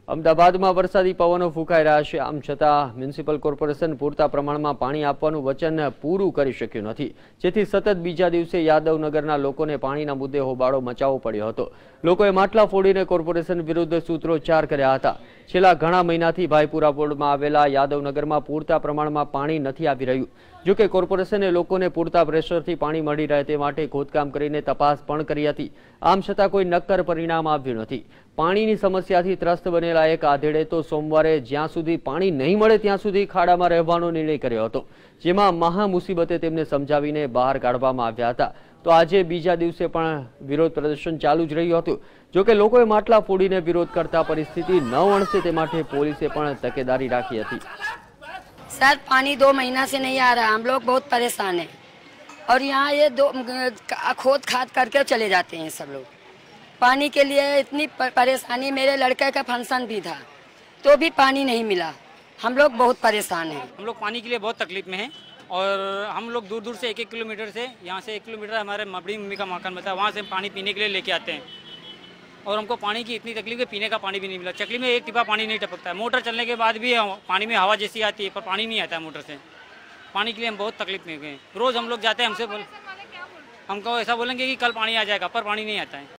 અમદાવાદમાં વરસાદી પવનો ફૂંકાઈ રહ્યા છે। આમ છતાં મ્યુનિસિપલ કોર્પોરેશન પૂરતા પ્રમાણમાં પાણી આપવાનું વચન પૂરું કરી શક્યું નથી, જેથી સતત બીજા દિવસે યાદવનગરના લોકોને પાણીના મુદ્દે હોબાળો મચાવવો પડ્યો હતો। લોકોએ માટલા ફોડીને કોર્પોરેશન વિરુદ્ધ સૂત્રોચ્ચાર કર્યા હતા। છેલ્લા ઘણા મહિનાથી ભાઈપુરા વોર્ડમાં આવેલા યાદવનગરમાં પૂરતા પ્રમાણમાં પાણી નથી આવી રહ્યું। જો કે કોર્પોરેશને લોકોને પૂરતા પ્રેશરથી પાણી મળી રહે તે માટે ખોદકામ કરીને તપાસ પણ કરી હતી। આમ છતાં કોઈ નક્કર પરિણામ આવ્યું નથી। પાણીની સમસ્યાથી ત્રસ્ત બનેલા એક આધેડે તો સોમવારે જ્યાં સુધી પાણી નહીં મળે ત્યાં સુધી ખાડામાં રહેવાનો નિર્ણય કર્યો હતો, જેમાં મહા મુસીબતે તેમને સમજાવીને બહાર કાઢવામાં આવ્યા હતા। તો આજે બીજા દિવસે પણ વિરોધ પ્રદર્શન ચાલુ જ રહ્યું હતું। જો કે લોકોએ માટલા ફોડીને વિરોધ કરતા પરિસ્થિતિ ન વણસે તે માટે પોલીસે પણ તકેદારી રાખી હતી। सर पानी 2 महीना से नहीं आ रहा, हम लोग बहुत परेशान हैं और यहाँ ये खोद खाद करके चले जाते हैं सब लोग। पानी के लिए इतनी परेशानी, मेरे लड़के का फंक्शन भी था तो भी पानी नहीं मिला। हम लोग बहुत परेशान हैं। हम लोग पानी के लिए बहुत तकलीफ में हैं और हम लोग दूर दूर से 1-1 किलोमीटर से, यहाँ से 1 किलोमीटर हमारे बड़ी मम्मी का मकान बता, वहाँ से पानी पीने के लिए लेके आते हैं और हमको पानी की इतनी तकलीफ है, पीने का पानी भी नहीं मिला। चकली में एक टिपा पानी नहीं टपकता है। मोटर चलने के बाद भी पानी में हवा जैसी आती है पर पानी नहीं आता है मोटर से। पानी के लिए हम बहुत तकलीफ में गए। रोज़ हम लोग जाते हैं, हमको ऐसा बोलेंगे कि कल पानी आ जाएगा पर पानी नहीं आता है।